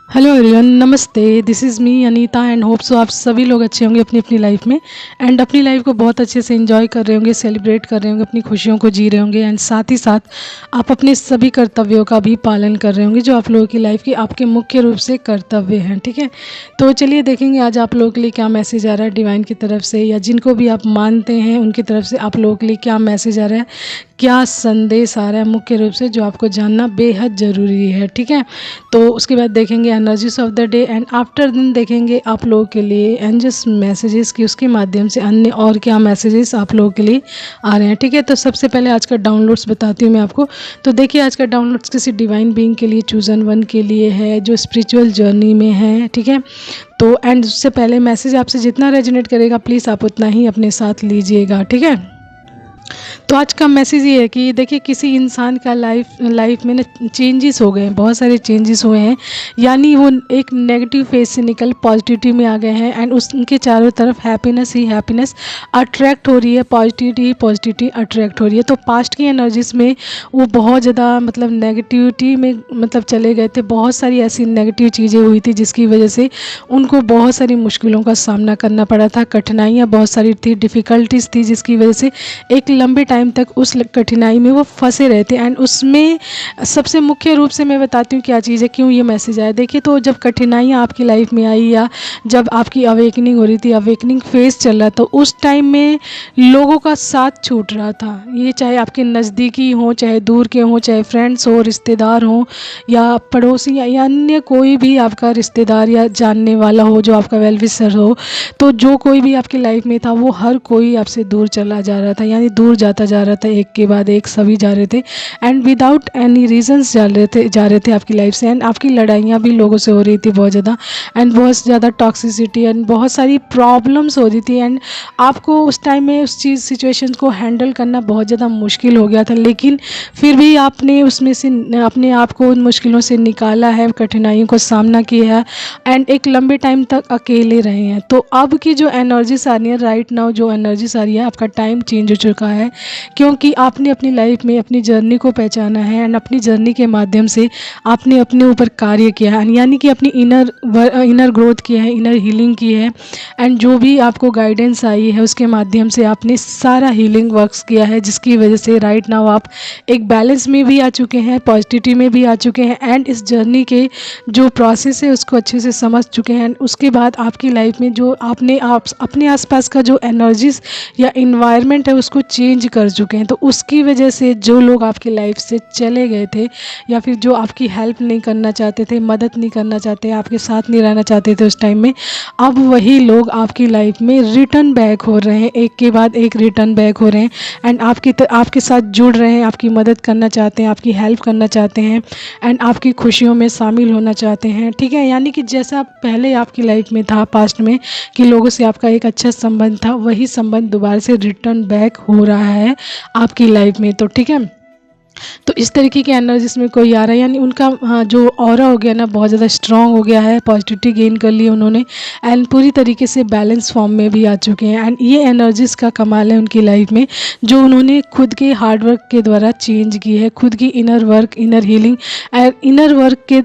Hello everyone, नमस्ते। This is me Anita and hope so आप सभी लोग अच्छे होंगे अपनी अपनी लाइफ में एंड अपनी लाइफ को बहुत अच्छे से एंजॉय कर रहे होंगे, सेलिब्रेट कर रहे होंगे, अपनी खुशियों को जी रहे होंगे एंड साथ ही साथ आप अपने सभी कर्तव्यों का भी पालन कर रहे होंगे जो आप लोगों की लाइफ की आपके मुख्य रूप से कर्तव्य हैं। ठीक है, तो चलिए देखेंगे आज आप लोगों के लिए क्या मैसेज आ रहा है डिवाइन की तरफ से, या जिनको भी आप मानते हैं उनकी तरफ से आप लोगों के लिए क्या मैसेज आ रहा है, क्या संदेश आ रहा है मुख्य रूप से जो आपको जानना बेहद ज़रूरी है। ठीक है, तो उसके बाद देखेंगे energies of the day and after दिन देखेंगे आप लोगों के लिए एंजल्स मैसेजेस की उसके माध्यम से अन्य और क्या मैसेजेस आप लोगों के लिए आ रहे हैं। ठीक है, तो सबसे पहले आज का डाउनलोड्स बताती हूँ मैं आपको। तो देखिए आज का डाउनलोड्स किसी डिवाइन बीइंग के लिए, चूजन वन के लिए है जो स्पिरिचुअल जर्नी में है। ठीक है, तो एंड उससे पहले मैसेज आपसे जितना रेजोनेट करेगा प्लीज़ आप उतना ही अपने साथ लीजिएगा। ठीक है, तो आज का मैसेज ये है कि देखिए किसी इंसान का लाइफ में ना चेंजेस हो गए हैं, बहुत सारे चेंजेस हुए हैं, यानी वो एक नेगेटिव फेज से निकल पॉजिटिविटी में आ गए हैं एंड उनके चारों तरफ हैप्पीनेस ही हैप्पीनेस अट्रैक्ट हो रही है, पॉजिटिविटी अट्रैक्ट हो रही है। तो पास्ट की एनर्जीज में वो बहुत ज़्यादा मतलब नेगेटिविटी में मतलब चले गए थे, बहुत सारी ऐसी नेगेटिव चीज़ें हुई थी जिसकी वजह से उनको बहुत सारी मुश्किलों का सामना करना पड़ा था, कठिनाइयाँ बहुत सारी थी, डिफ़िकल्टीज़ थी, जिसकी वजह से एक लंबे टाइम तक उस कठिनाई में वो फंसे रहे थे। एंड उसमें सबसे मुख्य रूप से मैं बताती हूँ क्या चीज़ है, क्यों ये मैसेज आया। देखिए तो जब कठिनाइयाँ आपकी लाइफ में आई या जब आपकी अवेकनिंग हो रही थी, अवेकनिंग फेज चल रहा था, तो उस टाइम में लोगों का साथ छूट रहा था। ये चाहे आपके नज़दीकी हों, चाहे दूर के हों, चाहे फ्रेंड्स हो, रिश्तेदार हों या पड़ोसी या अन्य कोई भी आपका रिश्तेदार या जानने वाला हो जो आपका वेल विशर हो, तो जो कोई भी आपकी लाइफ में था वो हर कोई आपसे दूर चला जा रहा था, यानी दूर जाता जा रहा था, एक के बाद एक सभी जा रहे थे एंड विदाउट एनी रीजंस जा रहे थे आपकी लाइफ से। एंड आपकी लड़ाइयाँ भी लोगों से हो रही थी बहुत ज़्यादा एंड बहुत ज़्यादा टॉक्सिसिटी एंड बहुत सारी प्रॉब्लम्स हो रही थी एंड आपको उस टाइम में उस चीज़ सिचुएशन को हैंडल करना बहुत ज़्यादा मुश्किल हो गया था, लेकिन फिर भी आपने उसमें से अपने आप को उन मुश्किलों से निकाला है, कठिनाइयों को सामना किया है एंड एक लंबे टाइम तक अकेले रहे हैं। तो अब की जो एनर्जीज आ रही है राइट नाउ, जो एनर्जीज आ रही है, आपका टाइम चेंज हो चुका है, क्योंकि आपने अपनी लाइफ में अपनी जर्नी को पहचाना है एंड अपनी जर्नी के माध्यम से आपने अपने ऊपर कार्य किया है, यानी कि अपनी इनर ग्रोथ की है, इनर हीलिंग की है एंड जो भी आपको गाइडेंस आई है उसके माध्यम से आपने सारा हीलिंग वर्क्स किया है, जिसकी वजह से राइट नाउ आप एक बैलेंस में भी आ चुके हैं, पॉजिटिविटी में भी आ चुके हैं एंड इस जर्नी के जो प्रोसेस है उसको अच्छे से समझ चुके हैं। उसके बाद आपकी लाइफ में जो आपने अपने आसपास का जो एनर्जीज या इन्वायरमेंट है उसको चेंज कर चुके हैं। तो उसकी वजह से जो लोग आपकी लाइफ से चले गए थे या फिर जो आपकी हेल्प नहीं करना चाहते थे, मदद नहीं करना चाहते, आपके साथ नहीं रहना चाहते थे उस टाइम में, अब वही लोग आपकी लाइफ में रिटर्न बैक हो रहे हैं, एक के बाद एक रिटर्न बैक हो रहे हैं एंड आपके साथ जुड़ रहे हैं, आपकी मदद करना चाहते हैं, आपकी हेल्प करना चाहते हैं एंड आपकी खुशियों में शामिल होना चाहते हैं। ठीक है, यानी कि जैसा पहले आपकी लाइफ में था पास्ट में कि लोगों से आपका एक अच्छा संबंध था, वही संबंध दोबारा से रिटर्न बैक हो रहा है आपकी लाइफ में। तो ठीक है, तो इस तरीके के एनर्जीज में कोई आ रहा है, यानी उनका जो ऑरा हो गया ना बहुत ज़्यादा स्ट्रांग हो गया है, पॉजिटिविटी गेन कर ली उन्होंने एंड पूरी तरीके से बैलेंस फॉर्म में भी आ चुके हैं एंड ये एनर्जीज का कमाल है उनकी लाइफ में जो उन्होंने खुद के हार्ड वर्क के द्वारा चेंज की है, खुद की inner work, inner healing and inner work के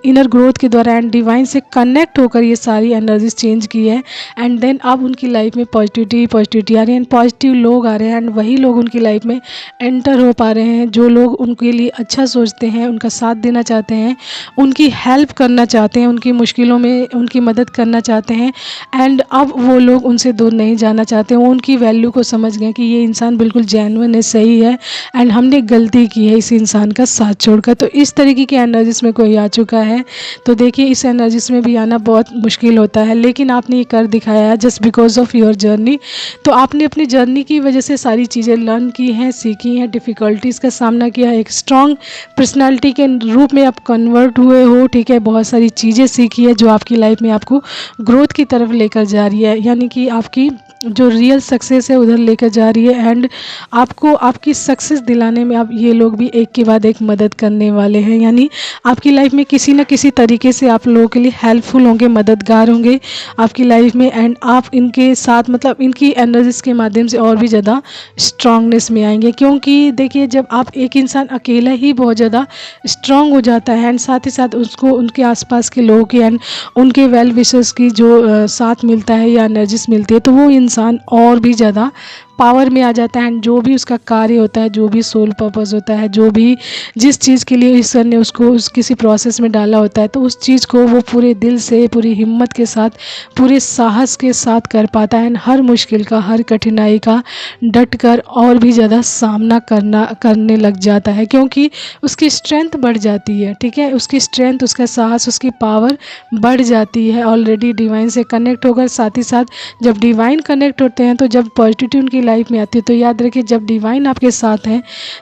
इनर ग्रोथ के द्वारा एंड डिवाइन से कनेक्ट होकर ये सारी एनर्जीज चेंज की है एंड देन अब उनकी लाइफ में पॉजिटिविटी आ रही है एंड पॉजिटिव लोग आ रहे हैं एंड वही लोग उनकी लाइफ में एंटर हो पा रहे हैं जो लोग उनके लिए अच्छा सोचते हैं, उनका साथ देना चाहते हैं, उनकी हेल्प करना चाहते हैं, उनकी मुश्किलों में उनकी मदद करना चाहते हैं एंड अब वो लोग उनसे दूर नहीं जाना चाहते। वो उनकी वैल्यू को समझ गए कि ये इंसान बिल्कुल जेन्युइन है, सही है एंड हमने गलती की है इस इंसान का साथ छोड़कर। तो इस तरीके की एनर्जीज में कोई आ चुका है। तो देखिए इस एनर्जीज में भी आना बहुत मुश्किल होता है, लेकिन आपने ये कर दिखाया है just because of your journey. तो आपने अपनी जर्नी की वजह से सारी चीज़ें लर्न की हैं, सीखी हैं, डिफ़िकल्टीज़ का सामना किया, एक स्ट्रॉन्ग पर्सनालिटी के रूप में आप कन्वर्ट हुए हो। ठीक है, बहुत सारी चीज़ें सीखी है जो आपकी लाइफ में आपको ग्रोथ की तरफ लेकर जा रही है, यानी कि आपकी जो रियल सक्सेस है उधर लेकर जा रही है। एंड आपको आपकी सक्सेस दिलाने में अब ये लोग भी एक के बाद एक मदद करने वाले हैं, यानी आपकी लाइफ में किसी न किसी तरीके से आप लोगों के लिए हेल्पफुल होंगे, मददगार होंगे आपकी लाइफ में। एंड आप इनके साथ मतलब इनकी एनर्जीज के माध्यम से और भी ज़्यादा स्ट्रांगनेस में आएंगे, क्योंकि देखिए जब आप एक इंसान अकेला ही बहुत ज़्यादा स्ट्रांग हो जाता है एंड साथ ही साथ उसको उनके आसपास के लोगों की एंड उनके वेल विशर्स की जो साथ मिलता है या एनर्जीज मिलती है, तो वो इंसान और भी ज़्यादा पावर में आ जाता है। एंड जो भी उसका कार्य होता है, जो भी सोल पर्पस होता है, जो भी जिस चीज़ के लिए ईश्वर ने उसको उस किसी प्रोसेस में डाला होता है, तो उस चीज़ को वो पूरे दिल से, पूरी हिम्मत के साथ, पूरे साहस के साथ कर पाता है। हर मुश्किल का, हर कठिनाई का डट कर और भी ज़्यादा सामना करने लग जाता है, क्योंकि उसकी स्ट्रेंथ बढ़ जाती है। ठीक है, उसकी स्ट्रेंथ, उसका साहस, उसकी पावर बढ़ जाती है ऑलरेडी डिवाइन से कनेक्ट होकर। साथ ही साथ जब डिवाइन कनेक्ट होते हैं, तो जब पॉजिटिविटी उनकी लाइफ में आती है, तो याद रखिए जब डिवाइन आपके साथ हैं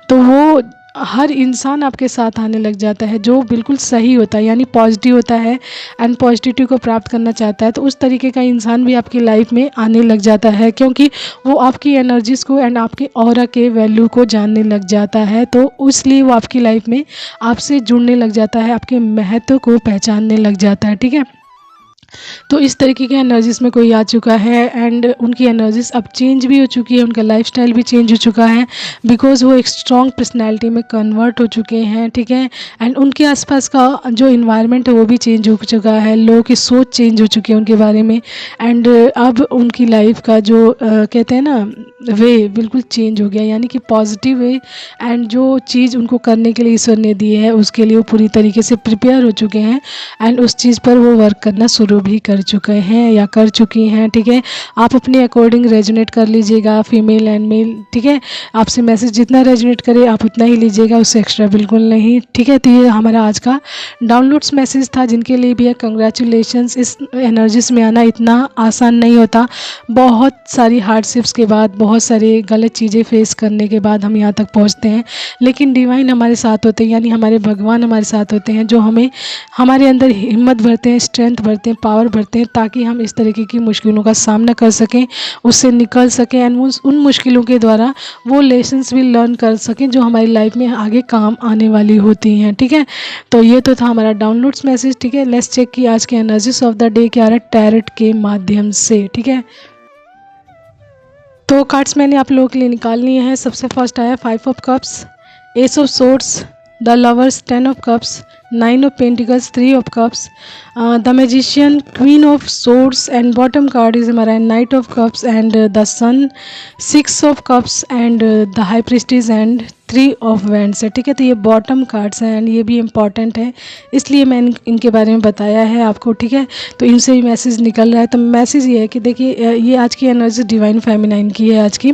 तो वो हर इंसान आपके साथ आने लग जाता है जो बिल्कुल सही होता है, यानी पॉजिटिव होता है एंड पॉजिटिविटी को प्राप्त करना चाहता है, तो उस तरीके का इंसान भी आपकी लाइफ में आने लग जाता है, क्योंकि वो आपकी एनर्जीज़ को एंड आपके ऑरा के वैल्यू को जानने लग जाता है। तो इसलिए वो आपकी लाइफ में आपसे जुड़ने लग जाता है, आपके महत्व को पहचानने लग जाता है। ठीक है, तो इस तरीके के एनर्जीज़ में कोई आ चुका है एंड उनकी एनर्जीज़ अब चेंज भी हो चुकी है, उनका लाइफस्टाइल भी चेंज हो चुका है, बिकॉज़ वो एक स्ट्रॉन्ग पर्सनैलिटी में कन्वर्ट हो चुके हैं। ठीक है, एंड उनके आसपास का जो इन्वायरमेंट है वो भी चेंज हो चुका है, लोगों की सोच चेंज हो चुकी है उनके बारे में। एंड अब उनकी लाइफ का जो कहते हैं ना वे बिल्कुल चेंज हो गया, यानी कि पॉजिटिव वे। एंड जो चीज़ उनको करने के लिए ईश्वर ने दी है उसके लिए वो पूरी तरीके से प्रिपेयर हो चुके हैं एंड उस चीज़ पर वो वर्क करना शुरू भी कर चुके हैं या कर चुकी हैं। ठीक है, आप अपने अकॉर्डिंग रेजोनेट कर लीजिएगा, फीमेल एंड मेल। ठीक है, आपसे मैसेज जितना रेजोनेट करे आप उतना ही लीजिएगा, उससे एक्स्ट्रा बिल्कुल नहीं। ठीक है, तो ये हमारा आज का डाउनलोड्स मैसेज था, जिनके लिए भी है कंग्रेचुलेशंस। इस एनर्जीज में आना इतना आसान नहीं होता, बहुत सारी हार्डशिप्स के बाद, बहुत सारी गलत चीज़ें फेस करने के बाद हम यहाँ तक पहुँचते हैं, लेकिन डिवाइन हमारे साथ होते हैं, यानी हमारे भगवान हमारे साथ होते हैं, जो हमें हमारे अंदर हिम्मत भरते हैं, स्ट्रेंथ भरते हैं, पावर भरते हैं, ताकि हम इस तरीके की मुश्किलों का सामना कर सकें, उससे निकल सकें एंड उन मुश्किलों के द्वारा वो लेसन्स भी लर्न कर सकें जो हमारी लाइफ में आगे काम आने वाली होती हैं। ठीक है, तो ये तो था हमारा डाउनलोड्स मैसेज। ठीक है, लेट्स चेक कि आज के एनर्जीज ऑफ द डे क्या रहा टैरेट के माध्यम से। ठीक है, तो कार्ड्स मैंने आप लोगों के लिए निकाल लिए हैं। सबसे फर्स्ट आया 5 of cups, ace of swords, the lovers, 10 of cups, 9 of pentacles, 3 of cups, the magician, queen of swords and bottom card is हमारा knight of cups and the sun, 6 of cups and the high priestess and 3 of wands है। ठीक है, तो ये bottom cards हैं and ये भी important है, इसलिए मैंने इनके बारे में बताया है आपको। ठीक है, तो इनसे भी मैसेज निकल रहा है। तो मैसेज ये है कि देखिए ये आज की एनर्जी डिवाइन फेमिनाइन की है आज की,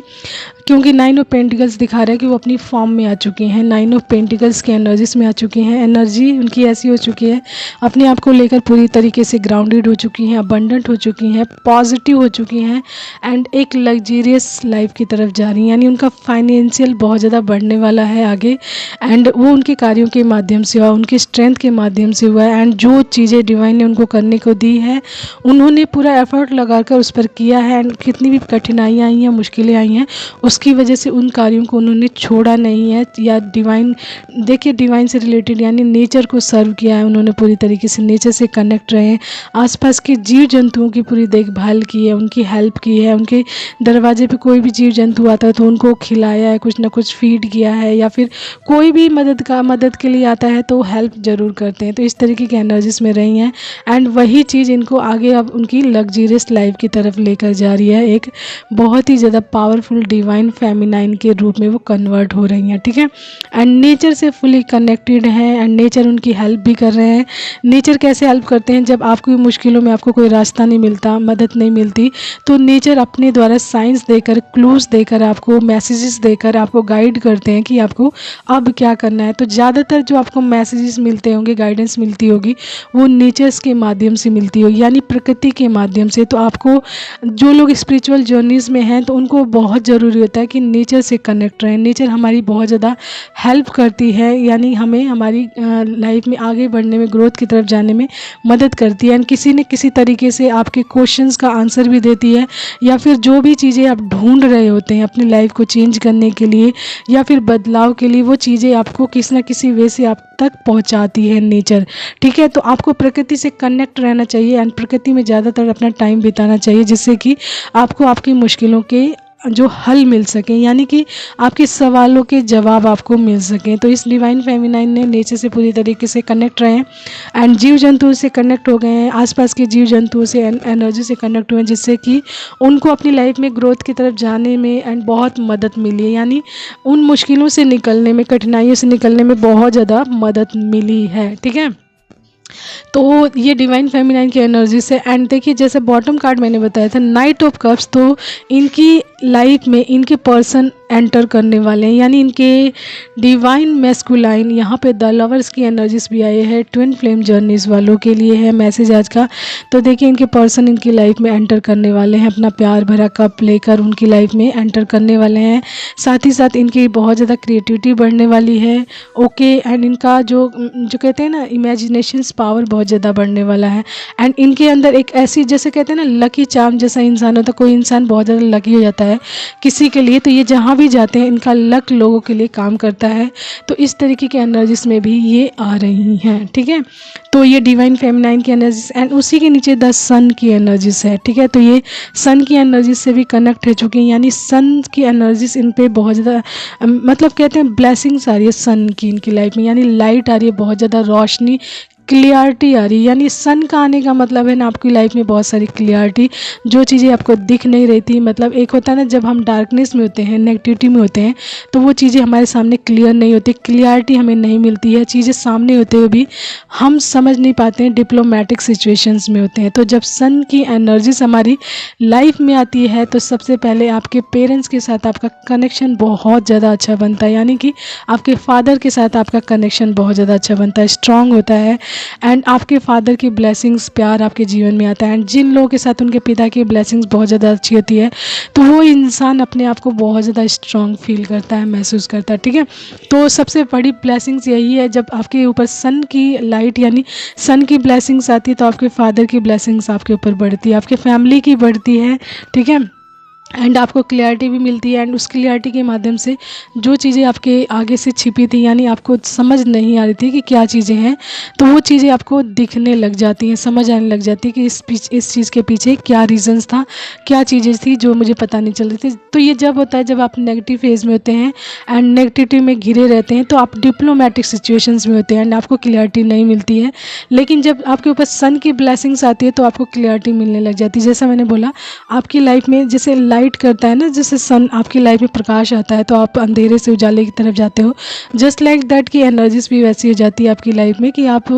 क्योंकि 9 ऑफ पेंटिकल्स दिखा रहा है कि वो अपनी फॉर्म में आ चुकी हैं, 9 ऑफ पेंटिकल्स की एनर्जीज में आ चुकी हैं। एनर्जी उनकी ऐसी हो चुकी है, अपने आप को लेकर पूरी तरीके से ग्राउंडेड हो चुकी हैं, अबंडेंट हो चुकी हैं, पॉजिटिव हो चुकी हैं एंड एक लग्जरियस लाइफ की तरफ जा रही हैं, यानी उनका फाइनेंशियल बहुत ज़्यादा बढ़ने वाला है आगे। एंड वो उनके कार्यों के माध्यम से हुआ, उनकी स्ट्रेंथ के माध्यम से हुआ है। एंड जो चीज़ें डिवाइन ने उनको करने को दी है उन्होंने पूरा एफर्ट लगाकर उस पर किया है एंड कितनी भी कठिनाइयाँ आई हैं, मुश्किलें आई हैं, उसकी वजह से उन कार्यों को उन्होंने छोड़ा नहीं है। या डिवाइन देखिए डिवाइन से रिलेटेड यानी नेचर को सर्व किया है उन्होंने, पूरी तरीके से नेचर से कनेक्ट रहे हैं, आसपास के जीव जंतुओं की पूरी देखभाल की है, उनकी हेल्प की है, उनके दरवाजे पे कोई भी जीव जंतु आता है तो उनको खिलाया है, कुछ ना कुछ फीड किया है, या फिर कोई भी मदद के लिए आता है तो हेल्प ज़रूर करते हैं। तो इस तरीके की एनर्जीज में रही हैं एंड वही चीज़ इनको आगे अब उनकी लग्जरियस लाइफ की तरफ लेकर जा रही है, एक बहुत ही ज़्यादा पावरफुल डिवाइन फेमिनाइन के रूप में वो कन्वर्ट हो रही हैं। ठीक है, एंड नेचर से फुली कनेक्टेड हैं एंड नेचर उनकी हेल्प भी कर रहे हैं। नेचर कैसे हेल्प करते हैं, जब आपकी मुश्किलों में आपको कोई रास्ता नहीं मिलता, मदद नहीं मिलती, तो नेचर अपने द्वारा साइंस देकर, क्लूज देकर, आपको मैसेजेस देकर आपको गाइड करते हैं कि आपको अब क्या करना है। तो ज़्यादातर जो आपको मैसेजेस मिलते होंगे, गाइडेंस मिलती होगी, वो नेचर्स के माध्यम से मिलती होगी, यानी प्रकृति के माध्यम से। तो आपको जो लोग स्पिरिचुअल जर्नीज़ में हैं तो उनको बहुत ज़रूरी होता है होता है कि नेचर से कनेक्ट रहें। नेचर हमारी बहुत ज़्यादा हेल्प करती है, यानी हमें हमारी लाइफ में आगे बढ़ने में, ग्रोथ की तरफ जाने में मदद करती है। एंड किसी न किसी तरीके से आपके क्वेश्चंस का आंसर भी देती है, या फिर जो भी चीज़ें आप ढूंढ रहे होते हैं अपनी लाइफ को चेंज करने के लिए या फिर बदलाव के लिए, वो चीज़ें आपको किसी न किसी वे से आप तक पहुंचाती है नेचर। ठीक है, तो आपको प्रकृति से कनेक्ट रहना चाहिए एंड प्रकृति में ज़्यादातर अपना टाइम बिताना चाहिए, जिससे कि आपको आपकी मुश्किलों के जो हल मिल सकें, यानी कि आपके सवालों के जवाब आपको मिल सकें। तो इस डिवाइन फेमिनाइन ने नेचर से पूरी तरीके से कनेक्ट रहे एंड जीव जंतुओं से कनेक्ट हो गए हैं, आसपास के जीव जंतुओं से एनर्जी से कनेक्ट हुए हैं, जिससे कि उनको अपनी लाइफ में ग्रोथ की तरफ जाने में एंड बहुत मदद मिली है, यानी उन मुश्किलों से निकलने में, कठिनाइयों से निकलने में बहुत ज़्यादा मदद मिली है। ठीक है, तो ये डिवाइन फेमिनाइन की एनर्जी से। एंड देखिए, जैसे बॉटम कार्ड मैंने बताया था नाइट ऑफ कप्स, तो इनकी लाइफ में इनके पर्सन एंटर करने वाले हैं, यानी इनके डिवाइन मैस्कुलाइन, यहाँ पे द लवर्स की एनर्जीज भी आई है, ट्विन फ्लेम जर्नीज वालों के लिए है मैसेज आज का। तो देखिए, इनके पर्सन इनकी लाइफ में एंटर करने वाले हैं, अपना प्यार भरा कप लेकर उनकी लाइफ में एंटर करने वाले हैं। साथ ही साथ इनकी बहुत ज़्यादा क्रिएटिविटी बढ़ने वाली है। ओके, एंड इनका जो कहते हैं ना इमेजिनेशन पावर बहुत ज़्यादा बढ़ने वाला है। एंड इनके अंदर एक ऐसी, जैसे कहते हैं ना लकी चार्म जैसा इंसान होता है, कोई इंसान बहुत ज़्यादा लकी हो जाता है किसी के लिए, तो ये जहाँ भी जाते हैं इनका लक लोगों के लिए काम करता है। तो इस तरीके की एनर्जीज में भी ये आ रही हैं। ठीक है, तो ये डिवाइन फेमिनाइन की एनर्जीज एंड उसी के नीचे द सन की एनर्जीज है। ठीक है, तो ये सन की एनर्जीज से भी कनेक्ट हो चुकी हैं, यानी सन की एनर्जीज इन पे बहुत ज़्यादा मतलब कहते हैं ब्लेसिंग्स आ रही है सन की इनकी लाइफ में, यानी लाइट आ रही है, बहुत ज़्यादा रोशनी, क्लियरिटी आ रही है। यानी सन का आने का मतलब है ना आपकी लाइफ में बहुत सारी क्लियरिटी, जो चीज़ें आपको दिख नहीं रही थी। मतलब एक होता है ना जब हम डार्कनेस में होते हैं, नेगेटिविटी में होते हैं, तो वो चीज़ें हमारे सामने क्लियर नहीं होती, क्लियरिटी हमें नहीं मिलती है, चीज़ें सामने होते हुए भी हम समझ नहीं पाते हैं, डिप्लोमेटिक सिचुएशंस में होते हैं। तो जब सन की एनर्जीज हमारी लाइफ में आती है तो सबसे पहले आपके पेरेंट्स के साथ आपका कनेक्शन बहुत ज़्यादा अच्छा बनता है, यानी कि आपके फादर के साथ आपका कनेक्शन बहुत ज़्यादा अच्छा बनता है, स्ट्रांग होता है। एंड आपके फादर की ब्लेसिंग्स, प्यार आपके जीवन में आता है। एंड जिन लोगों के साथ उनके पिता की ब्लेसिंग्स बहुत ज़्यादा अच्छी होती है, तो वो इंसान अपने आप को बहुत ज़्यादा स्ट्रांग फील करता है, महसूस करता है। ठीक है, तो सबसे बड़ी ब्लेसिंग्स यही है, जब आपके ऊपर सन की लाइट यानी सन की ब्लेसिंग्स आती है तो आपके फादर की ब्लेसिंग्स आपके ऊपर बढ़ती है, आपके फैमिली की बढ़ती है। ठीक है, एंड आपको क्लियरिटी भी मिलती है। एंड उस क्लियरिटी के माध्यम से जो चीज़ें आपके आगे से छिपी थी, यानी आपको समझ नहीं आ रही थी कि क्या चीज़ें हैं, तो वो चीज़ें आपको दिखने लग जाती हैं, समझ आने लग जाती है कि इस चीज़ के पीछे क्या रीजंस था, क्या चीज़ें थी जो मुझे पता नहीं चल रही थी। तो ये जब होता है जब आप नेगेटिव फेज में होते हैं एंड नेगेटिविटी में घिरे रहते हैं, तो आप डिप्लोमेटिक सिचुएशंस में होते हैं एंड आपको क्लियरिटी नहीं मिलती है। लेकिन जब आपके ऊपर सन की ब्लेसिंग्स आती है तो आपको क्लियरिटी मिलने लग जाती है। जैसा मैंने बोला, आपकी लाइफ में जैसे लाइट करता है ना, जैसे सन आपकी लाइफ में प्रकाश आता है तो आप अंधेरे से उजाले की तरफ जाते हो, जस्ट लाइक दैट की एनर्जीज भी वैसी हो जाती है आपकी लाइफ में कि आप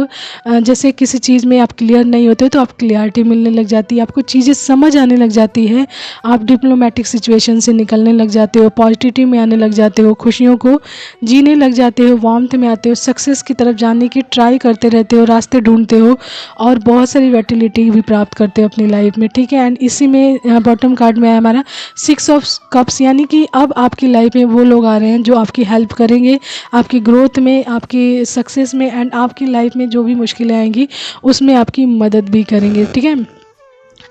जैसे किसी चीज़ में आप क्लियर नहीं होते तो आप क्लियरिटी मिलने लग जाती है, आपको चीज़ें समझ आने लग जाती है, आप डिप्लोमेटिक सिचुएशन से निकलने लग जाते हो, पॉजिटिविटी में आने लग जाते हो, खुशियों को जीने लग जाते हो, वार्मथ में आते हो, सक्सेस की तरफ जाने की ट्राई करते रहते हो, रास्ते ढूंढते हो और बहुत सारी वर्टिलिटी भी प्राप्त करते हो अपनी लाइफ में। ठीक है, एंड इसी में बॉटम कार्ड में है हमारा 6 ऑफ कप्स, यानी कि अब आपकी लाइफ में वो लोग आ रहे हैं जो आपकी हेल्प करेंगे आपकी ग्रोथ में, आपकी सक्सेस में, एंड आपकी लाइफ में जो भी मुश्किलें आएंगी उसमें आपकी मदद भी करेंगे। ठीक है,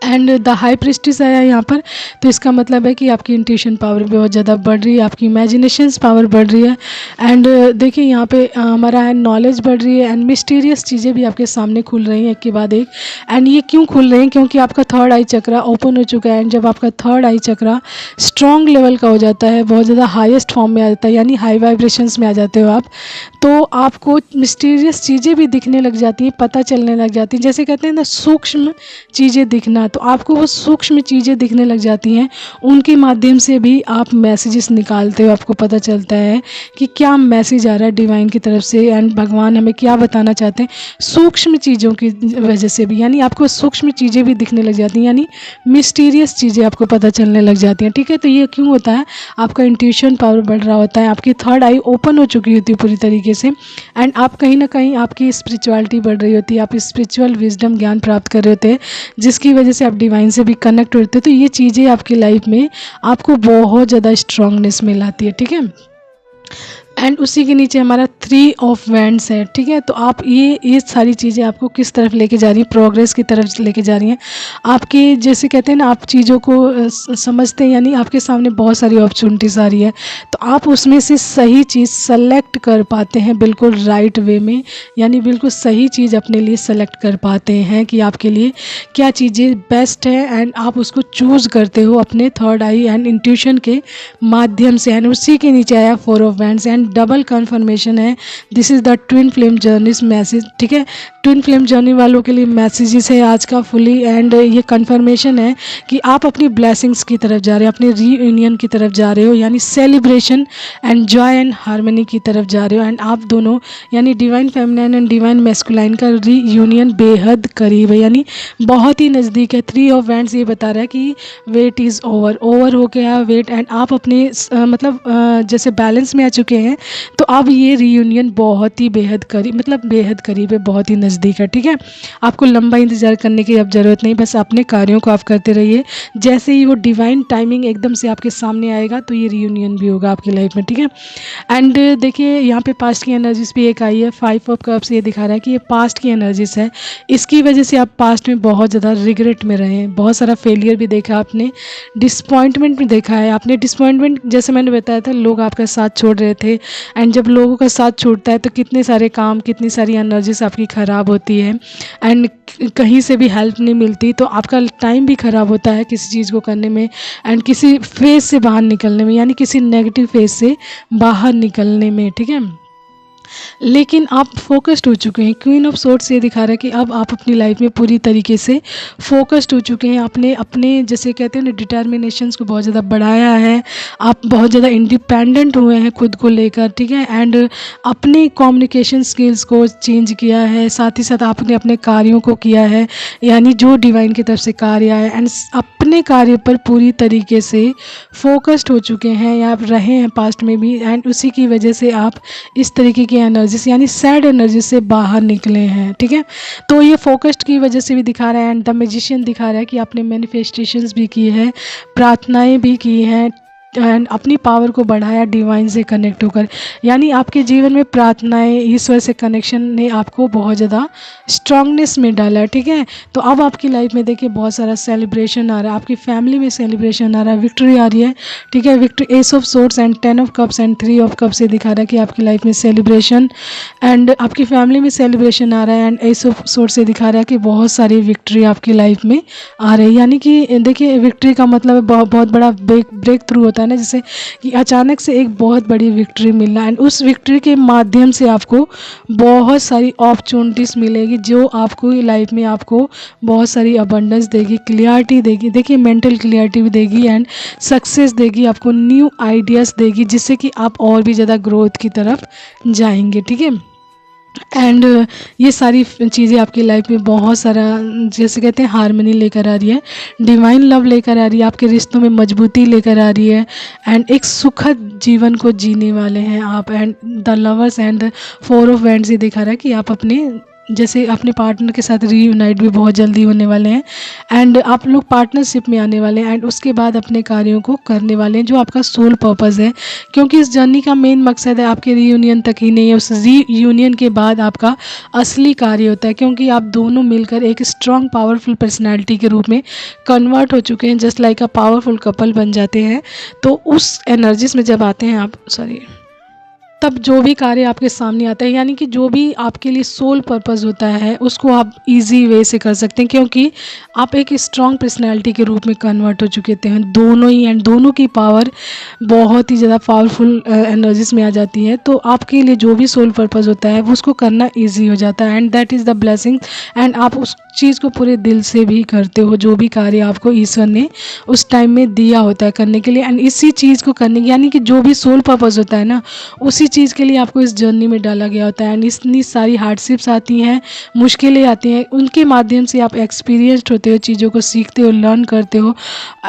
एंड द हाई प्रिस्टिस आया यहाँ पर, तो इसका मतलब है कि आपकी इंट्यूशन पावर बहुत ज़्यादा बढ़ रही है, आपकी इमेजिनेशंस पावर बढ़ रही है। एंड देखिए यहाँ पे हमारा है नॉलेज बढ़ रही है एंड मिस्टीरियस चीज़ें भी आपके सामने खुल रही हैं एक के बाद एक। एंड ये क्यों खुल रही हैं? क्योंकि आपका थर्ड आई चक्रा ओपन हो चुका है। एंड जब आपका थर्ड आई चक्रा स्ट्रॉन्ग लेवल का हो जाता है, बहुत ज़्यादा हाईएस्ट फॉर्म में आ जाता है, यानी हाई वाइब्रेशंस में आ जाते हो आप, तो आपको मिस्टीरियस चीज़ें भी दिखने लग जाती हैं, पता चलने लग जाती हैं। जैसे कहते हैं ना सूक्ष्म चीज़ें दिखना, तो आपको वो सूक्ष्म चीज़ें दिखने लग जाती हैं, उनके माध्यम से भी आप मैसेजेस निकालते हो, आपको पता चलता है कि क्या मैसेज आ रहा है डिवाइन की तरफ से एंड भगवान हमें क्या बताना चाहते हैं सूक्ष्म चीज़ों की वजह से भी, यानी आपको सूक्ष्म चीज़ें भी दिखने लग जाती हैं, यानी मिस्टीरियस चीज़ें आपको पता चलने लग जाती हैं। ठीक है, तो ये क्यों होता है? आपका इंट्यूशन पावर बढ़ रहा होता है, आपकी थर्ड आई ओपन हो चुकी होती है पूरी तरीके से, एंड आप कहीं ना कहीं आपकी स्पिरिचुअलिटी बढ़ रही होती है, आप स्पिरिचुअल विजडम ज्ञान प्राप्त कर रहे होते हैं, जिसकी वजह से आप डिवाइन से भी कनेक्ट होते हो, तो ये चीज़ें आपकी लाइफ में आपको बहुत ज़्यादा स्ट्रांगनेस मिलाती है, ठीक है। एंड उसी के नीचे हमारा 3 ऑफ वैंड्स है, ठीक है। तो आप ये सारी चीज़ें आपको किस तरफ लेके जा रही हैं, प्रोग्रेस की तरफ लेके जा रही हैं। आपके जैसे कहते हैं ना, आप चीज़ों को समझते हैं, यानी आपके सामने बहुत सारी अपॉर्चुनिटीज़ आ रही है, तो आप उसमें से सही चीज़ सेलेक्ट कर पाते हैं बिल्कुल राइट वे में, यानी बिल्कुल सही चीज़ अपने लिए सेलेक्ट कर पाते हैं कि आपके लिए क्या चीज़ें बेस्ट है, एंड आप उसको चूज़ करते हो अपने थर्ड आई एंड इंट्यूशन के माध्यम से। एंड उसी के नीचे आया 4 of wands and double confirmation है। This is the twin flame journeys message, ठीक है। ट्विन फ्लेम जर्नी वालों के लिए मैसेजेस है आज का फुली, एंड ये कन्फर्मेशन है कि आप अपनी ब्लेसिंग्स की तरफ जा रहे हो, अपनी रीयूनियन की तरफ जा रहे हो, यानी celebration and Joy and harmony की तरफ जा रहे हो। एंड आप दोनों यानी divine feminine and divine masculine का रीयूनियन बेहद करीब है, यानी बहुत ही नज़दीक है। 3 ऑफ वैंड्स ये बता रहा है कि वेट इज़ ओवर हो गया वेट, एंड आप अपने जैसे बैलेंस में आ चुके हैं, तो अब ये रीयूनियन बहुत ही बेहद करीब है, बहुत ही नज़दीक है, ठीक है। आपको लंबा इंतज़ार करने की अब ज़रूरत नहीं, बस अपने कार्यों को आप करते रहिए। जैसे ही वो डिवाइन टाइमिंग एकदम से आपके सामने आएगा, तो ये रीयूनियन भी होगा आपकी लाइफ में, ठीक है। एंड देखिए यहाँ पे पास्ट की एनर्जीज भी एक आई है। 5 ऑफ कप्स ये दिखा रहा है कि ये पास्ट की एनर्जीज है, इसकी वजह से आप पास्ट में बहुत ज़्यादा रिग्रेट में रहे हैं, बहुत सारा फेलियर भी देखा आपने, डिसपॉइंटमेंट भी देखा है आपने। डिसपॉइंटमेंट जैसे मैंने बताया था, लोग आपका साथ छोड़ रहे थे, एंड जब लोगों का साथ छूटता है तो कितने सारे काम, कितनी सारी एनर्जीज आपकी ख़राब होती है, एंड कहीं से भी हेल्प नहीं मिलती, तो आपका टाइम भी ख़राब होता है किसी चीज़ को करने में, एंड किसी फेज से बाहर निकलने में, यानी किसी नेगेटिव फेज से बाहर निकलने में, ठीक है। लेकिन आप फोकस्ड हो चुके हैं। क्वीन ऑफ सोर्ड्स ये दिखा रहा है कि अब आप अपनी लाइफ में पूरी तरीके से फोकस्ड हो चुके हैं। आपने अपने जैसे कहते हैं ना, डिटर्मिनेशंस को बहुत ज़्यादा बढ़ाया है, आप बहुत ज़्यादा इंडिपेंडेंट हुए हैं खुद को लेकर, ठीक है। एंड अपने कम्युनिकेशन स्किल्स को चेंज किया है, साथ ही साथ आपने अपने कार्यों को किया है, यानी जो डिवाइन की तरफ से कार्य आया, एंड अपने कार्य पर पूरी तरीके से फोकस्ड हो चुके हैं, या आप रहे हैं पास्ट में भी, एंड उसी की वजह से आप इस तरीके की एनर्जीज यानी सैड एनर्जी से बाहर निकले हैं, ठीक है। तो ये फोकस्ड की वजह से भी दिखा रहा है। एंड द मैजिशियन दिखा रहा है कि आपने मैनिफेस्टेशंस भी की है, प्रार्थनाएं भी की हैं, एंड अपनी पावर को बढ़ाया डिवाइन से कनेक्ट होकर, यानी आपके जीवन में प्रार्थनाएं, ईश्वर से कनेक्शन ने आपको बहुत ज़्यादा स्ट्रांगनेस में डाला है, ठीक है। तो अब आपकी लाइफ में देखिए बहुत सारा सेलिब्रेशन आ रहा है, आपकी फैमिली में सेलिब्रेशन आ रहा है, विक्ट्री आ रही है, ठीक है। Victory, S of swords and 10 of cups and 3 of cups से दिखा रहा है कि आपकी लाइफ में सेलिब्रेशन एंड आपकी फैमिली में सेलिब्रेशन आ रहा है, एंड एस ऑफ सोर्ड्स से दिखा रहा है कि बहुत सारी विक्ट्री आपकी लाइफ में आ रही है। यानी कि देखिए विक्ट्री का मतलब बहुत बड़ा ब्रेक थ्रू होता है ना, जैसे कि अचानक से एक बहुत बड़ी विक्ट्री मिलना, एंड उस विक्ट्री के माध्यम से आपको बहुत सारी अपॉर्चुनिटीज़ मिलेगी, जो आपको लाइफ में आपको बहुत सारी अबंडेंस देगी, क्लियरिटी देगी, देखिए मेंटल क्लियरिटी भी देगी, एंड सक्सेस देगी, आपको न्यू आइडियाज़ देगी, जिससे कि आप और भी ज़्यादा ग्रोथ की तरफ जाएंगे, ठीक है। एंड ये सारी चीज़ें आपकी लाइफ में बहुत सारा जैसे कहते हैं हार्मनी लेकर आ रही है, डिवाइन लव लेकर आ रही है, आपके रिश्तों में मजबूती लेकर आ रही है, एंड एक सुखद जीवन को जीने वाले हैं आप। And the lovers and 4 of wands ये दिखा रहा है कि आप अपने जैसे अपने पार्टनर के साथ रीयूनाइट भी बहुत जल्दी होने वाले हैं, एंड आप लोग पार्टनरशिप में आने वाले हैं, एंड उसके बाद अपने कार्यों को करने वाले हैं जो आपका सोल पर्पस है, क्योंकि इस जर्नी का मेन मकसद है आपके रीयूनियन तक ही नहीं है, उस रीयूनियन के बाद आपका असली कार्य होता है, क्योंकि आप दोनों मिलकर एक स्ट्रॉन्ग पावरफुल पर्सनैलिटी के रूप में कन्वर्ट हो चुके हैं, just like a powerful couple बन जाते हैं। तो उस एनर्जीज में जब आते हैं आप तब जो भी कार्य आपके सामने आता है, यानी कि जो भी आपके लिए सोल पर्पस होता है, उसको आप इजी वे से कर सकते हैं, क्योंकि आप एक स्ट्रॉन्ग पर्सनालिटी के रूप में कन्वर्ट हो चुके थे दोनों ही, एंड दोनों की पावर बहुत ही ज़्यादा पावरफुल एनर्जीज में आ जाती है। तो आपके लिए जो भी सोल पर्पस होता है वो उसको करना ईजी हो जाता है, and that is the blessing, and आप उस चीज़ को पूरे दिल से भी करते हो, जो भी कार्य आपको ईश्वर ने उस टाइम में दिया होता है करने के लिए, एंड इसी चीज़ को करने यानी कि जो भी सोल पर्पस होता है ना, उसी किसी चीज़ के लिए आपको इस जर्नी में डाला गया होता है। एंड इतनी सारी हार्डशिप्स आती हैं, मुश्किलें आती हैं, उनके माध्यम से आप एक्सपीरियंस्ड होते हो, चीज़ों को सीखते हो, लर्न करते हो,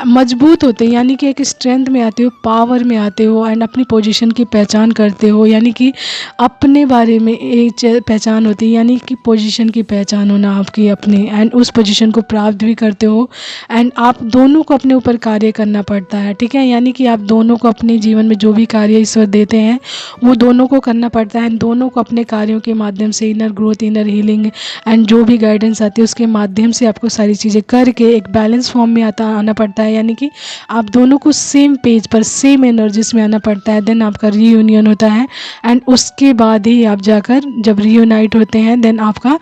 मजबूत होते हैं, यानी कि एक स्ट्रेंथ में आते हो, पावर में आते हो एंड अपनी पोजीशन की पहचान करते हो, यानी कि अपने बारे में एक पहचान होती है, यानी कि पोजीशन की पहचान होना आपकी अपनी, एंड उस पोजीशन को प्राप्त भी करते हो। एंड आप दोनों को अपने ऊपर कार्य करना पड़ता है, ठीक है, यानी कि आप दोनों को अपने जीवन में जो भी कार्य ईश्वर देते हैं वो दोनों को करना पड़ता है। दोनों को अपने कार्यों के माध्यम से inner growth, inner healing and जो भी गाइडेंस आती है उसके माध्यम से आपको सारी चीज़ें करके एक बैलेंस फॉर्म में आना पड़ता है, यानी कि आप दोनों को सेम पेज पर, सेम एनर्जीज में आना पड़ता है। देन आपका रीयूनियन होता है एंड उसके बाद ही आप जाकर जब रीयूनाइट होते हैं देन आपका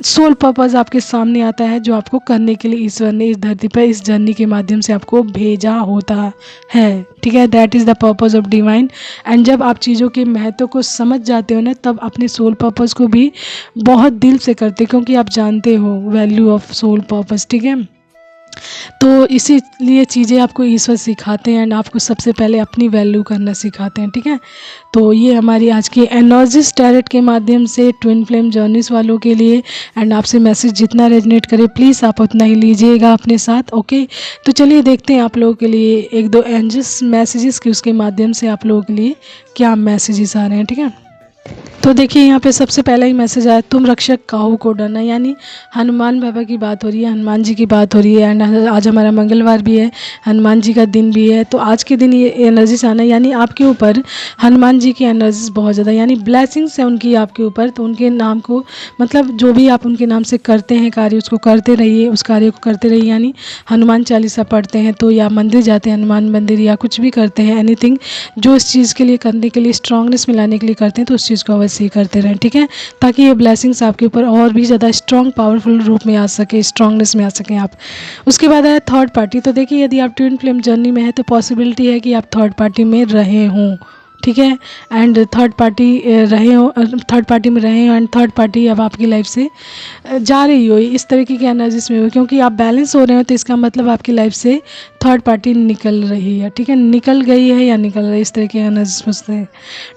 सोल पर्पस आपके सामने आता है, जो आपको करने के लिए ईश्वर ने इस धरती पर इस जर्नी के माध्यम से आपको भेजा होता है, ठीक है। That is the purpose of divine. And जब आप चीज़ों के महत्व को समझ जाते हो ना, तब अपने सोल पर्पस को भी बहुत दिल से करते, क्योंकि आप जानते हो वैल्यू ऑफ सोल पर्पस, ठीक है। तो इसीलिए चीज़ें आपको ईश्वर सिखाते हैं एंड आपको सबसे पहले अपनी वैल्यू करना सिखाते हैं, ठीक है। तो ये हमारी आज की एनर्जीज टैरेट के माध्यम से ट्विन फ्लेम जर्नीस वालों के लिए। एंड आपसे मैसेज जितना रेजनेट करे प्लीज़ आप उतना ही लीजिएगा अपने साथ, ओके। तो चलिए देखते हैं आप लोगों के लिए एक दो एंजल्स मैसेजेस की, उसके माध्यम से आप लोगों के लिए क्या मैसेजेस आ रहे हैं, ठीक है। तो देखिए यहाँ पे सबसे पहला ही मैसेज आया, तुम रक्षक काहू को डरना, यानी हनुमान बाबा की बात हो रही है, हनुमान जी की बात हो रही है। एंड आज हमारा मंगलवार भी है, हनुमान जी का दिन भी है। तो आज के दिन ये एनर्जीज आना, यानी आपके ऊपर हनुमान जी की एनर्जीज बहुत ज़्यादा, यानी ब्लेसिंग्स है उनकी आपके ऊपर। तो उनके नाम को, मतलब जो भी आप उनके नाम से करते हैं कार्य, उसको करते रहिए, उस कार्य को करते रहिए। यानी हनुमान चालीसा पढ़ते हैं तो, या मंदिर जाते हैं हनुमान मंदिर, या कुछ भी करते हैं, एनीथिंग जो इस चीज़ के लिए करने के लिए स्ट्रांगनेस में लाने के लिए करते हैं, तो उस चीज़ को अवश्य करते रहें, ठीक है, ताकि ये ब्लेसिंग्स आपके ऊपर और भी ज़्यादा स्ट्रॉन्ग पावरफुल रूप में आ सके, स्ट्रांगनेस में आ सकें आप। उसके बाद आया थर्ड पार्टी। तो देखिए यदि आप ट्विन फ्लेम जर्नी में है तो पॉसिबिलिटी है कि आप थर्ड पार्टी में रहे हों, ठीक है। एंड थर्ड पार्टी रहे हो, थर्ड पार्टी में रहे हो एंड थर्ड पार्टी अब आपकी लाइफ से जा रही हो, इस तरीके की एनर्जीज में हो, क्योंकि आप बैलेंस हो रहे हो तो इसका मतलब आपकी लाइफ से थर्ड पार्टी निकल रही है, ठीक है, निकल गई है या निकल रही है, इस तरह की एनर्जीज पूछते हैं।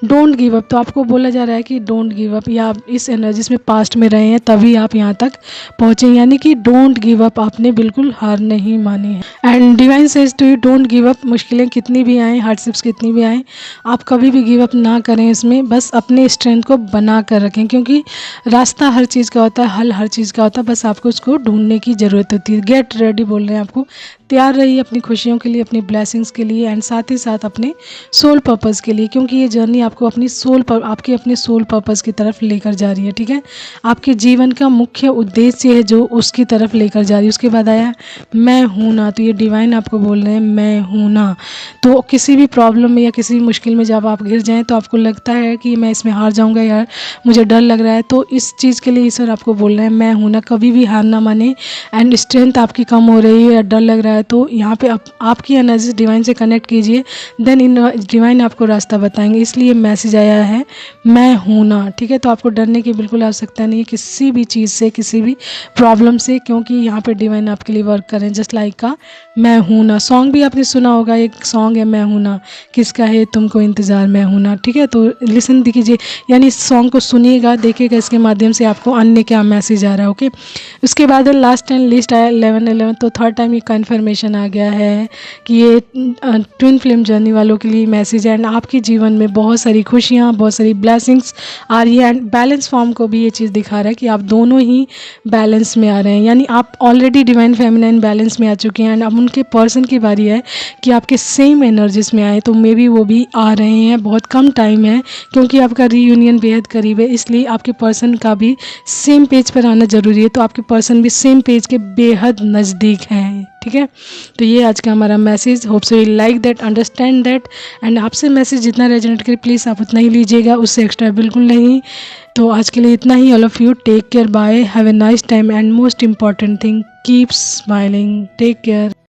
डोंट गिव अप, तो आपको बोला जा रहा है कि डोंट गिव अप, या आप इस एनर्जीज में पास्ट में रहे हैं तभी आप यहाँ तक पहुँचे, यानी कि डोंट गिव अप, आपने बिल्कुल हार नहीं मानी है। And divine says to you don't give up, मुश्किलें कितनी भी आएँ, हार्डशिप्स कितनी भी आएँ, आप कभी भी गिव अप ना करें इसमें, बस अपने स्ट्रेंथ को बना कर रखें, क्योंकि रास्ता हर चीज़ का होता है, हल हर चीज़ का होता है, बस आपको उसको ढूंढने की ज़रूरत होती है। गेट रेडी बोल रहे हैं आपको, तैयार रहिए अपनी खुशियों के लिए, अपनी ब्लेसिंग्स के लिए एंड साथ ही साथ अपने सोल पर्पस के लिए, क्योंकि ये जर्नी आपको अपनी आपके अपने सोल पर्पस की तरफ लेकर जा रही है, ठीक है। आपके जीवन का मुख्य उद्देश्य है जो उसकी तरफ लेकर जा रही है। उसके बाद आया मैं हूँ ना, तो ये डिवाइन आपको बोल रहे हैं मैं हूँ ना। तो किसी भी प्रॉब्लम में या किसी भी मुश्किल में जब आप घिर जाएँ तो आपको लगता है कि मैं इसमें हार जाऊँगा यार, मुझे डर लग रहा है, तो इस चीज़ के लिए ईश्वर आपको बोल रहे हैं मैं हूँ ना, कभी भी हार ना माने। एंड स्ट्रेंथ आपकी कम हो रही है या डर लग रहा है तो यहाँ पे आपकी एनर्जी डिवाइन से कनेक्ट कीजिए, देन इन डिवाइन आपको रास्ता बताएंगे। इसलिए मैसेज आया है मैं हूँ ना, ठीक है। तो आपको डरने की बिल्कुल आवश्यकता नहीं है किसी भी चीज़ से, किसी भी प्रॉब्लम से, क्योंकि यहाँ पे डिवाइन आपके लिए वर्क करें, जस्ट लाइक का मैं हूँ ना। सॉन्ग भी आपने सुना होगा, एक सॉन्ग है मैं हूँ ना, किसका है तुमको इंतज़ार मैं हूँ ना, ठीक है। तो लिसन कीजिए, यानी इस सॉन्ग को सुनिएगा, देखिएगा इसके माध्यम से आपको अन्य क्या मैसेज आ रहा है, ओके। उसके बाद लास्ट एंड लिस्ट आया 11-11, तो थर्ड टाइम ये कन्फर्मेशन आ गया है कि ये ट्विन फ्लेम जर्नी वालों के लिए मैसेज है एंड आपके जीवन में बहुत सारी खुशियाँ, बहुत सारी ब्लेसिंग्स आ रही है। एंड बैलेंस फॉर्म को भी ये चीज़ दिखा रहा है कि आप दोनों ही बैलेंस में आ रहे हैं, यानी आप ऑलरेडी डिवाइन फेमिनाइन बैलेंस में आ चुके हैं एंड अब उनके पर्सन की बारी है कि आपके सेम एनर्जीज में आए, तो मे बी वो भी आ रहे हैं। बहुत कम टाइम है क्योंकि आपका रीयूनियन बेहद करीब है, इसलिए आपके पर्सन का भी सेम पेज पर आना ज़रूरी है। तो आपके पर्सन भी सेम पेज के बेहद नज़दीक हैं, ठीक है। तो ये आज का हमारा message, hope so you like that, understand that. And आपसे मैसेज जितना रेजोनेट करे प्लीज़ आप उतना ही लीजिएगा, उससे एक्स्ट्रा बिल्कुल नहीं। तो आज के लिए इतना ही। All of you take care, bye, have a nice time and most important thing keep smiling, take care.